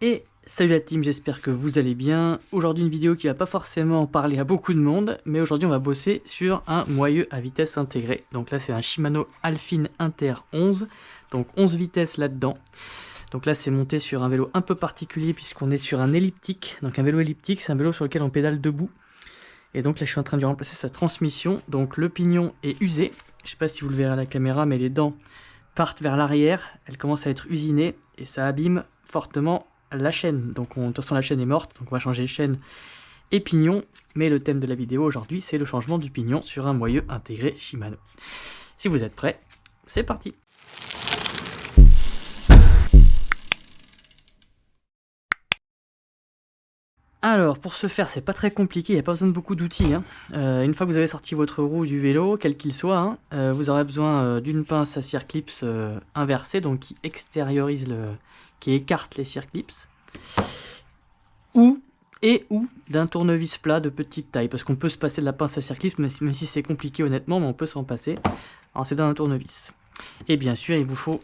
Et salut la team, j'espère que vous allez bien. Aujourd'hui une vidéo qui va pas forcément parler à beaucoup de monde, mais aujourd'hui on va bosser sur un moyeu à vitesse intégrée. Donc là c'est un Shimano Alpine Inter 11, donc 11 vitesses là-dedans. Donc là c'est monté sur un vélo un peu particulier puisqu'on est sur un elliptique. Donc un vélo elliptique, c'est un vélo sur lequel on pédale debout. Et donc là je suis en train de lui remplacer sa transmission. Donc le pignon est usé, je sais pas si vous le verrez à la caméra, mais les dents partent vers l'arrière, elles commencent à être usinées et ça abîme fortement la chaîne. Donc de toute façon la chaîne est morte, donc on va changer chaîne et pignon. Mais le thème de la vidéo aujourd'hui c'est le changement du pignon sur un moyeu intégré Shimano. Si vous êtes prêts, c'est parti. Alors pour ce faire c'est pas très compliqué, il n'y a pas besoin de beaucoup d'outils. Une fois que vous avez sorti votre roue du vélo, quel qu'il soit, vous aurez besoin d'une pince à circlips inversée, donc qui extériorise qui écarte les circlips, ou d'un tournevis plat de petite taille, parce qu'on peut se passer de la pince à circlips, même si c'est compliqué honnêtement, mais on peut s'en passer. Alors c'est dans un tournevis. Et bien sûr il vous faut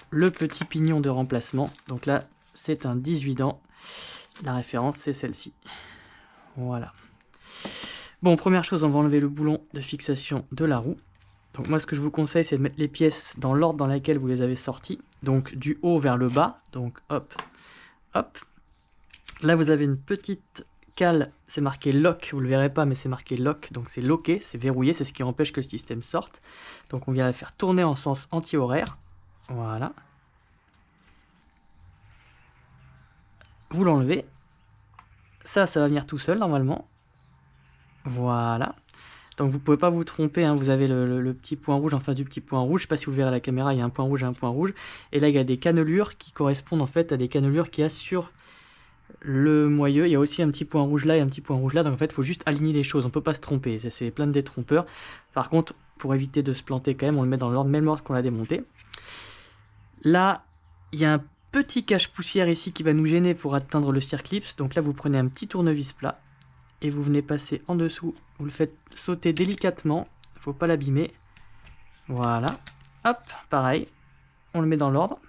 le petit pignon de remplacement, donc là c'est un 18 dents. La référence, c'est celle-ci. Voilà. Bon, première chose, on va enlever le boulon de fixation de la roue. Donc moi, ce que je vous conseille, c'est de mettre les pièces dans l'ordre dans lequel vous les avez sorties. Donc du haut vers le bas. Donc hop, hop. Là, vous avez une petite cale. C'est marqué lock. Vous ne le verrez pas, mais c'est marqué lock. Donc c'est locké, c'est verrouillé. C'est ce qui empêche que le système sorte. Donc on vient la faire tourner en sens anti-horaire. Voilà. Vous l'enlevez. Ça va venir tout seul normalement. Voilà. Donc vous ne pouvez pas vous tromper, vous avez le petit point rouge en face du petit point rouge. Je ne sais pas si vous le verrez à la caméra, il y a un point rouge et un point rouge. Et là il y a des cannelures qui correspondent en fait à des cannelures qu'il y a sur le moyeu. Il y a aussi un petit point rouge là et un petit point rouge là. Donc en fait il faut juste aligner les choses, on ne peut pas se tromper. C'est plein de détrompeurs. Par contre, pour éviter de se planter quand même, on le met dans l'ordre, même ordre qu'on l'a démonté. Là, il y a un petit cache-poussière ici qui va nous gêner pour atteindre le circlips. Donc là vous prenez un petit tournevis plat et vous venez passer en dessous, vous le faites sauter délicatement, il ne faut pas l'abîmer. Voilà, hop, pareil, on le met dans l'ordre.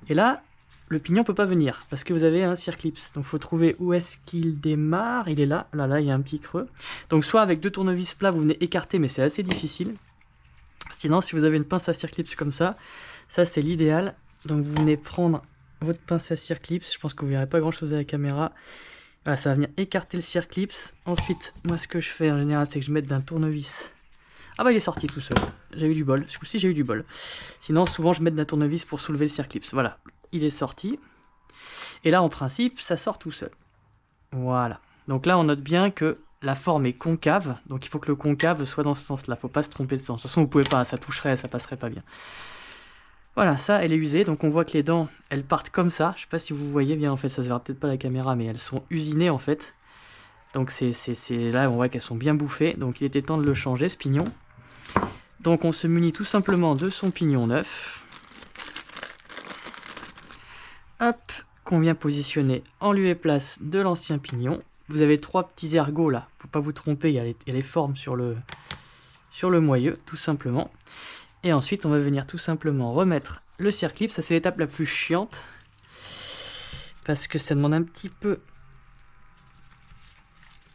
Et là, le pignon ne peut pas venir parce que vous avez un circlips. Donc il faut trouver où est-ce qu'il démarre. Il est là, là, il y a un petit creux. Donc soit avec deux tournevis plats, vous venez écarter, mais c'est assez difficile. Sinon, si vous avez une pince à circlips comme ça c'est l'idéal. Donc vous venez prendre votre pince à circlips, je pense que vous ne verrez pas grand-chose à la caméra. Voilà, ça va venir écarter le circlips. Ensuite, moi ce que je fais en général, c'est que je mets d'un tournevis. Ah bah il est sorti tout seul. J'ai eu du bol. Ce coup-ci j'ai eu du bol. Sinon, souvent je mets d'un tournevis pour soulever le circlips. Voilà, il est sorti. Et là, en principe, ça sort tout seul. Voilà. Donc là, on note bien que la forme est concave. Donc il faut que le concave soit dans ce sens-là. Faut pas se tromper de sens. De toute façon, vous pouvez pas. Ça toucherait, ça passerait pas bien. Voilà, ça, elle est usée, donc on voit que les dents, elles partent comme ça. Je sais pas si vous voyez bien, en fait, ça se verra peut-être pas à la caméra, mais elles sont usinées, en fait. Donc là, on voit qu'elles sont bien bouffées, donc il était temps de le changer, ce pignon. Donc on se munit tout simplement de son pignon neuf. Hop, qu'on vient positionner en lieu et place de l'ancien pignon. Vous avez trois petits ergots, là, faut pas vous tromper, il y a les formes sur le moyeu, tout simplement. Et ensuite, on va venir tout simplement remettre le circlip. Ça, c'est l'étape la plus chiante. Parce que ça demande un petit peu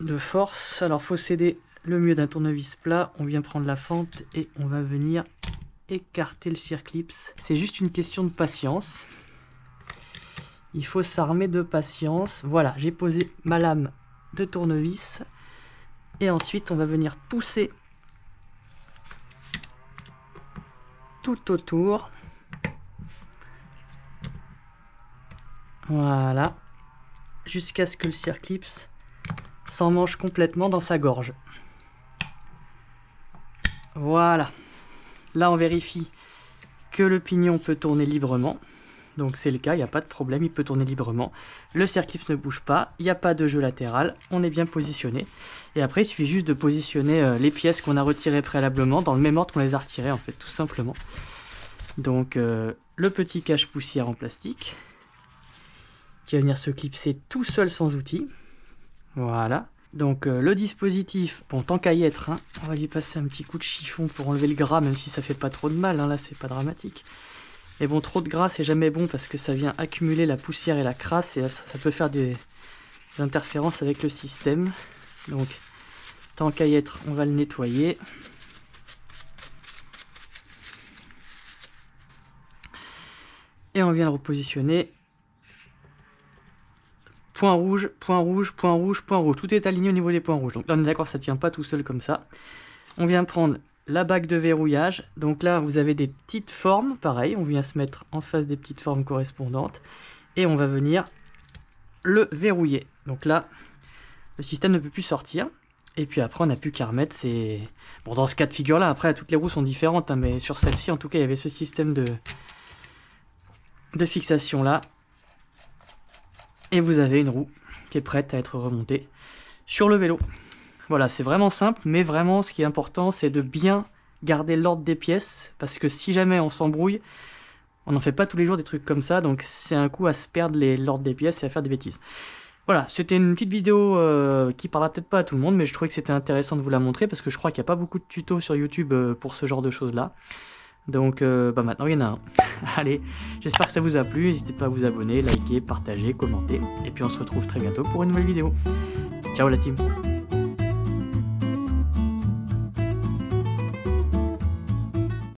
de force. Alors, il faut s'aider le mieux d'un tournevis plat. On vient prendre la fente et on va venir écarter le circlip. C'est juste une question de patience. Il faut s'armer de patience. Voilà, j'ai posé ma lame de tournevis. Et ensuite, on va venir pousser tout autour. Voilà. Jusqu'à ce que le circlips s'emmanche complètement dans sa gorge. Voilà. Là, on vérifie que le pignon peut tourner librement. Donc c'est le cas, il n'y a pas de problème, il peut tourner librement. Le circlips ne bouge pas, il n'y a pas de jeu latéral, on est bien positionné. Et après, il suffit juste de positionner les pièces qu'on a retirées préalablement dans le même ordre qu'on les a retirées, en fait, tout simplement. Donc le petit cache-poussière en plastique qui va venir se clipser tout seul sans outil. Voilà. Donc le dispositif, bon, tant qu'à y être, on va lui passer un petit coup de chiffon pour enlever le gras, même si ça fait pas trop de mal, là c'est pas dramatique. Mais bon, trop de gras c'est jamais bon parce que ça vient accumuler la poussière et la crasse et ça peut faire des interférences avec le système. Donc tant qu'à y être, on va le nettoyer. Et on vient le repositionner. Point rouge, point rouge, point rouge, point rouge. Tout est aligné au niveau des points rouges. Donc là on est d'accord, ça ne tient pas tout seul comme ça. On vient prendre la bague de verrouillage. Donc là vous avez des petites formes, pareil. On vient se mettre en face des petites formes correspondantes. Et on va venir le verrouiller. Donc là, le système ne peut plus sortir. Et puis après on n'a plus qu'à remettre. Bon, dans ce cas de figure là, après toutes les roues sont différentes. Hein, mais sur celle-ci en tout cas il y avait ce système de fixation là. Et vous avez une roue qui est prête à être remontée sur le vélo. Voilà, c'est vraiment simple, mais vraiment ce qui est important, c'est de bien garder l'ordre des pièces, parce que si jamais on s'embrouille, on n'en fait pas tous les jours des trucs comme ça, donc c'est un coup à se perdre l'ordre des pièces et à faire des bêtises. Voilà, c'était une petite vidéo qui parlera peut-être pas à tout le monde, mais je trouvais que c'était intéressant de vous la montrer, parce que je crois qu'il n'y a pas beaucoup de tutos sur YouTube pour ce genre de choses-là. Donc maintenant il y en a un. Allez, j'espère que ça vous a plu, n'hésitez pas à vous abonner, liker, partager, commenter, et puis on se retrouve très bientôt pour une nouvelle vidéo. Ciao la team!